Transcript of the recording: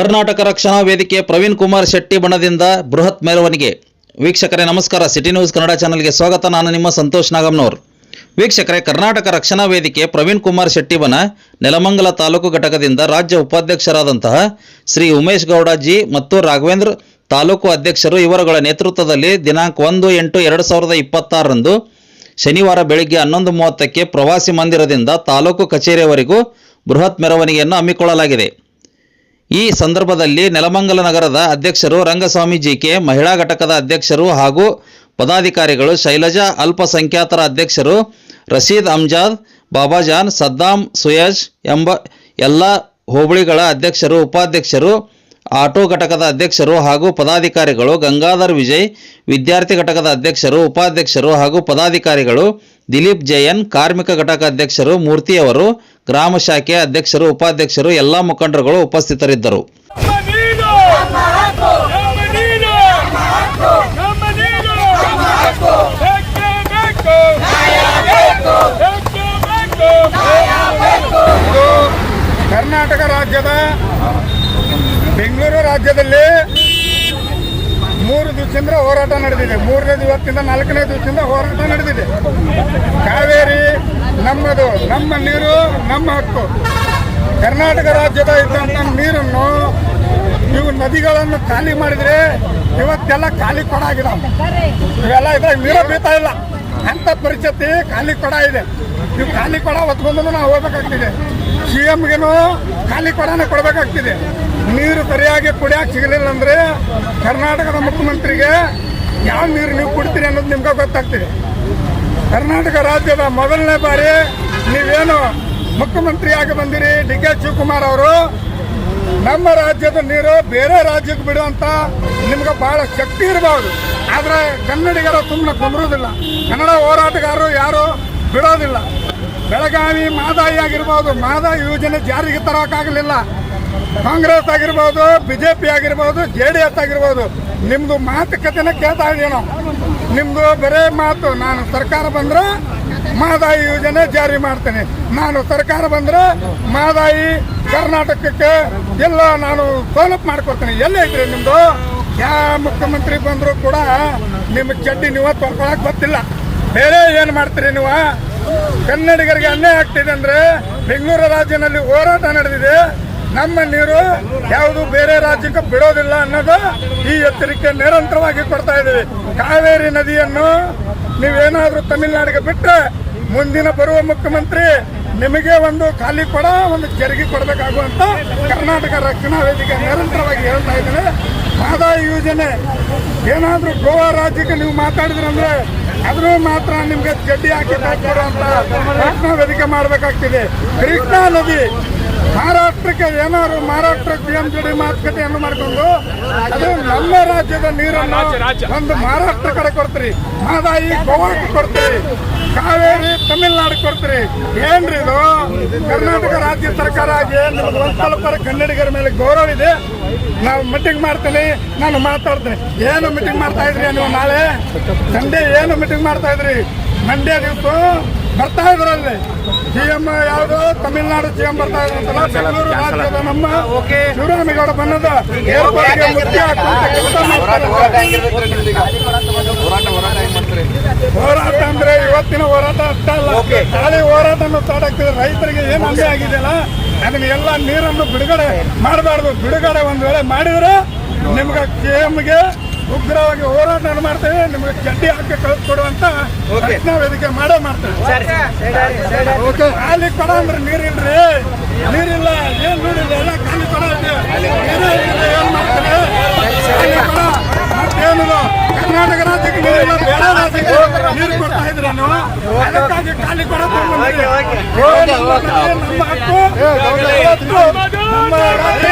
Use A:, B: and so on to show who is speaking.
A: ಕರ್ನಾಟಕ ರಕ್ಷಣಾ ವೇದಿಕೆ ಪ್ರವೀಣ್ ಕುಮಾರ್ ಶೆಟ್ಟಿ ಬಣದಿಂದ ಬೃಹತ್ ಮೆರವಣಿಗೆ. ವೀಕ್ಷಕರೇ ನಮಸ್ಕಾರ, ಸಿಟಿ ನ್ಯೂಸ್ ಕನ್ನಡ ಚಾನೆಲ್ಗೆ ಸ್ವಾಗತ. ನಾನು ನಿಮ್ಮ ಸಂತೋಷ್ ನಾಗಮ್ನವರ್. ವೀಕ್ಷಕರೇ, ಕರ್ನಾಟಕ ರಕ್ಷಣಾ ವೇದಿಕೆ ಪ್ರವೀಣ್ ಕುಮಾರ್ ಶೆಟ್ಟಿ ಬಣ ನೆಲಮಂಗಲ ತಾಲೂಕು ಘಟಕದಿಂದ ರಾಜ್ಯ ಉಪಾಧ್ಯಕ್ಷರಾದಂತಹ ಶ್ರೀ ಉಮೇಶ್ ಗೌಡ ಜಿ ಮತ್ತು ರಾಘವೇಂದ್ರ ತಾಲೂಕು ಅಧ್ಯಕ್ಷರು ಇವರುಗಳ ನೇತೃತ್ವದಲ್ಲಿ ದಿನಾಂಕ 1/8/2026 ಶನಿವಾರ ಬೆಳಗ್ಗೆ 11:30ಕ್ಕೆ ಪ್ರವಾಸಿ ಮಂದಿರದಿಂದ ತಾಲೂಕು ಕಚೇರಿಯವರೆಗೂ ಬೃಹತ್ ಮೆರವಣಿಗೆಯನ್ನು ಹಮ್ಮಿಕೊಳ್ಳಲಾಗಿದೆ. ಈ ಸಂದರ್ಭದಲ್ಲಿ ನೆಲಮಂಗಲ ನಗರದ ಅಧ್ಯಕ್ಷರು ರಂಗಸ್ವಾಮಿ ಜಿಕೆ, ಮಹಿಳಾ ಘಟಕದ ಅಧ್ಯಕ್ಷರು ಹಾಗೂ ಪದಾಧಿಕಾರಿಗಳು, ಶೈಲಜಾ ಅಲ್ಪಸಂಖ್ಯಾತರ ಅಧ್ಯಕ್ಷರು ರಶೀದ್ ಅಮ್ಜಾದ್, ಬಾಬಾಜಾನ್, ಸದ್ದಾಂ, ಸುಯಜ್ ಎಂಬ ಎಲ್ಲ ಹೋಬಳಿಗಳ ಅಧ್ಯಕ್ಷರು, ಉಪಾಧ್ಯಕ್ಷರು, ಆಟೋ ಘಟಕದ ಅಧ್ಯಕ್ಷರು ಹಾಗೂ ಪದಾಧಿಕಾರಿಗಳು, ಗಂಗಾಧರ್ ವಿಜಯ್ ವಿದ್ಯಾರ್ಥಿ ಘಟಕದ ಅಧ್ಯಕ್ಷರು, ಉಪಾಧ್ಯಕ್ಷರು ಹಾಗೂ ಪದಾಧಿಕಾರಿಗಳು, ದಿಲೀಪ್ ಜಯನ್ ಕಾರ್ಮಿಕ ಘಟಕ ಅಧ್ಯಕ್ಷರು, ಮೂರ್ತಿಯವರು ಗ್ರಾಮ ಶಾಖೆ ಅಧ್ಯಕ್ಷರು, ಉಪಾಧ್ಯಕ್ಷರು, ಎಲ್ಲ ಮುಖಂಡರುಗಳು ಉಪಸ್ಥಿತರಿದ್ದರು.
B: ಕರ್ನಾಟಕ ರಾಜ್ಯದ ಬೆಂಗಳೂರು ರಾಜ್ಯದಲ್ಲಿ 3 ದಿವಸದಿಂದ ಹೋರಾಟ ನಡೆದಿದೆ. 3ನೇ ದಿವಸದಿಂದ 4ನೇ ದಿವಸದಿಂದ ಹೋರಾಟ ನಡೆದಿದೆ. ಕಾವೇರಿ ನಮ್ಮದು, ನಮ್ಮ ನೀರು ನಮ್ಮ ಹಕ್ಕು. ಕರ್ನಾಟಕ ರಾಜ್ಯದ ಇದ್ದಂಥ ನೀರನ್ನು ಇವು ನದಿಗಳನ್ನು ಖಾಲಿ ಮಾಡಿದರೆ ಇವತ್ತೆಲ್ಲ ಖಾಲಿ ಕೊಡ ಆಗಿದೆ. ಇವೆಲ್ಲ ಇದ್ರಾಗ ನೀರು ಬೀಳ್ತಾ ಇಲ್ಲ ಅಂತ ಪರಿಸ್ಥಿತಿ. ಖಾಲಿ ಕೊಡ ಇದೆ. ಇವು ಖಾಲಿ ಕೊಡ ಹೊತ್ಕೊಂಡು ನಾವು ಹೋಗ್ಬೇಕಾಗ್ತಿದೆ. CMಗೇನು ಖಾಲಿ ಕೊಡನೇ ಕೊಡಬೇಕಾಗ್ತಿದೆ. ನೀರು ಸರಿಯಾಗಿ ಕುಡಿಯೋಕೆ ಸಿಗಲಿಲ್ಲ ಅಂದರೆ ಕರ್ನಾಟಕದ ಮುಖ್ಯಮಂತ್ರಿಗೆ ಯಾವ ನೀರು ನೀವು ಕುಡ್ತೀರಿ ಅನ್ನೋದು ನಿಮ್ಗೆ ಗೊತ್ತಾಗ್ತಿದೆ. ಕರ್ನಾಟಕ ರಾಜ್ಯದ ಮೊದಲನೇ ಬಾರಿ ನೀವೇನು ಮುಖ್ಯಮಂತ್ರಿಯಾಗಿ ಬಂದಿರಿ DK ಶಿವಕುಮಾರ್ ಅವರು, ನಮ್ಮ ರಾಜ್ಯದ ನೀರು ಬೇರೆ ರಾಜ್ಯಕ್ಕೆ ಬಿಡುವಂತ ನಿಮ್ಗೆ ಬಹಳ ಶಕ್ತಿ ಇರಬಹುದು. ಆದರೆ ಕನ್ನಡಿಗರು ಸುಮ್ಮನೆ ಕುಂದ್ರೋದಿಲ್ಲ. ಕನ್ನಡ ಹೋರಾಟಗಾರರು ಯಾರು ಬಿಡೋದಿಲ್ಲ. ಬೆಳಗಾವಿ ಮಹದಾಯಿ ಆಗಿರ್ಬೋದು, ಮಹದಾಯಿ ಯೋಜನೆ ಜಾರಿಗೆ ತರೋಕ್ಕಾಗಲಿಲ್ಲ. ಕಾಂಗ್ರೆಸ್ ಆಗಿರ್ಬೋದು, BJP ಆಗಿರ್ಬೋದು, JDS ಆಗಿರ್ಬೋದು, ನಿಮ್ಮದು ಮಾತುಕತೆನ ಕೇಳ್ತಾ ಇದೀವಿ ನಾವು. ನಿಮ್ಮದು ಬರೇ ಮಾತು, ನಾನು ಸರ್ಕಾರ ಬಂದರೆ ಮಹದಾಯಿ ಯೋಜನೆ ಜಾರಿ ಮಾಡ್ತೇನೆ, ನಾನು ಸರ್ಕಾರ ಬಂದರೆ ಮಹದಾಯಿ ಕರ್ನಾಟಕಕ್ಕೆ ಎಲ್ಲ ನಾನು ಸೌಲಭ್ಯ ಮಾಡಿಕೊಡ್ತೇನೆ. ಎಲ್ಲ ಐತ್ರಿ ನಿಮ್ಮದು? ಯಾವ ಮುಖ್ಯಮಂತ್ರಿ ಬಂದರೂ ಕೂಡ ನಿಮ್ಮ ಚಡ್ಡಿ ನೀವು ತೊಳ್ಕೊಳಕ್ಕೆ ಗೊತ್ತಿಲ್ಲ. ಬೇರೆ ಏನು ಮಾಡ್ತೀರಿ ನೀವು? ಕನ್ನಡಿಗರಿಗೆ ಅನ್ಯಾಯ ಆಗ್ತಿದೆ ಅಂದರೆ ಬೆಂಗಳೂರು ರಾಜ್ಯದಲ್ಲಿ ಹೋರಾಟ ನಡೆದಿದೆ. ನಮ್ಮ ನೀರು ಯಾವುದು ಬೇರೆ ರಾಜ್ಯಕ್ಕೆ ಬಿಡೋದಿಲ್ಲ ಅನ್ನೋದು ಈ ಎಚ್ಚರಿಕೆ ನಿರಂತರವಾಗಿ ಕೊಡ್ತಾ ಇದ್ದೀವಿ. ಕಾವೇರಿ ನದಿಯನ್ನು ನೀವೇನಾದರೂ ತಮಿಳುನಾಡಿಗೆ ಬಿಟ್ಟರೆ ಮುಂದಿನ ಬರುವ ಮುಖ್ಯಮಂತ್ರಿ ನಿಮಗೆ ಒಂದು ಖಾಲಿ ಕೊಡ, ಒಂದು ಜರುಗಿ ಕೊಡಬೇಕಾಗುವಂತ ಕರ್ನಾಟಕ ರಕ್ಷಣಾ ವೇದಿಕೆ ನಿರಂತರವಾಗಿ ಹೇಳ್ತಾ ಇದ್ದೇನೆ. ಮಹದಾಯಿ ಯೋಜನೆ ಏನಾದರೂ ಗೋವಾ ರಾಜ್ಯಕ್ಕೆ ನೀವು ಮಾತಾಡಿದ್ರಂದ್ರೆ ಅದ್ರೂ ಮಾತ್ರ ನಿಮ್ಗೆ ಜಡ್ಡಿ ಹಾಕಿ ಕೊಡುವಂತ ರಕ್ಷಣಾ ವೇದಿಕೆ ಮಾಡಬೇಕಾಗ್ತಿದೆ. ಕೃಷ್ಣಾ ನದಿ ಮಹಾರಾಷ್ಟ್ರಕ್ಕೆ ಏನಾದ್ರು ಮಹಾರಾಷ್ಟ್ರ CM ಜೋಡಿ ಮಾತುಕತೆಯನ್ನು ಮಾಡಿಕೊಂಡು ಅದು ನಮ್ಮ ರಾಜ್ಯದ ನೀರನ್ನು ಒಂದು ಮಹಾರಾಷ್ಟ್ರ ಕಡೆ ಕೊಡ್ತೀರಿ, ಮಹದಾಯಿ ಗೋವಾಕ್ಕೆ ಕೊಡ್ತೀರಿ, ಕಾವೇರಿ ತಮಿಳುನಾಡಿಗೆ ಕೊಡ್ತೀರಿ. ಏನ್ರಿ ಇದು? ಕರ್ನಾಟಕ ರಾಜ್ಯ ಸರ್ಕಾರ ಆಗಿ ನಿಮ್ಗೆ ಒಂದು ಸ್ವಲ್ಪ ಕನ್ನಡಿಗರ ಮೇಲೆ ಗೌರವ ಇದೆ. ನಾವು ಮೀಟಿಂಗ್ ಮಾಡ್ತೀನಿ, ನಾನು ಮಾತಾಡ್ತೀನಿ. ಏನು ಮೀಟಿಂಗ್ ಮಾಡ್ತಾ ಇದ್ರಿ ನೀವು? ನಾಳೆ ಸಂಡೇ ಏನು ಮೀಟಿಂಗ್ ಮಾಡ್ತಾ ಇದ್ರಿ? ಮಂಡ್ಯ ದಿವಸ ಬರ್ತಾ ಇದ್ರಲ್ಲಿ CM ಯಾವುದು ತಮಿಳುನಾಡು CM ಬರ್ತಾ ಇದ್ರಂತಲ್ಲ. ಬೆಂಗಳೂರು ರಾಜ್ಯದ ನಮ್ಮ ಶಿವರಾಮೇಗೌಡ ಬನ್ನದ ಏರ್ಪೋರ್ಟ್ಗೆ ಮುಖ್ಯ ಹೋರಾಟ ಅಂದ್ರೆ ಇವತ್ತಿನ ಹೋರಾಟ ಅಷ್ಟೇ ಅಲ್ಲ, ಖಾಲಿ ಹೋರಾಟವನ್ನು ಸ್ಟಾರ್ಟ್ ಆಗ್ತಿದೆ. ರೈತರಿಗೆ ಏನು ಅನ್ಯಾಯ ಆಗಿದೆಯಲ್ಲ ಅದನ್ನ ಎಲ್ಲ ನೀರನ್ನು ಬಿಡುಗಡೆ ಮಾಡಬಾರ್ದು. ಬಿಡುಗಡೆ ಒಂದು ವೇಳೆ ಮಾಡಿದ್ರೆ ನಿಮ್ಗೆ CMಗೆ ಉಗ್ರವಾಗಿ ಹೋರಾಟ ಮಾಡ್ತೇವೆ. ನಿಮ್ಗೆ ಚಡ್ಡಿ ಹಾಕಿ ಕಳಿಸ್ಕೊಡುವಂತ ರಕ್ಷಣಾ ವೇದಿಕೆ ಮಾಡೇ ಮಾಡ್ತೇವೆ. ಖಾಲಿ ಕೊಡ ಅಂದ್ರೆ ನೀರಿಲ್ರಿ, ನೀರಿಲ್ಲ, ಏನ್ ನೀರಿಲ್ಲ, ಎಲ್ಲ ಖಾಲಿ ಕೊಡ ಇದೆ. ಏನ್ ಮಾಡ್ತಾರೆ? ಖಾಲಿ ಕೊಡ ಮತ್ತೇನಿಲ್ಲ. ಕರ್ನಾಟಕ ರಾಜ್ಯಕ್ಕೆ ನೀರಿಲ್ಲ, ಬೇರೆ ರಾಜ್ಯಕ್ಕೆ ನೀರು ಕೊಡ್ತಾ ಇದ್ರ ನೀವು. ಅದಕ್ಕಾಗಿ ಖಾಲಿ ಕೊಡ ನಮ್ಮ ಹಕ್ಕು, ನಮ್ಮ ರಾಜ್ಯ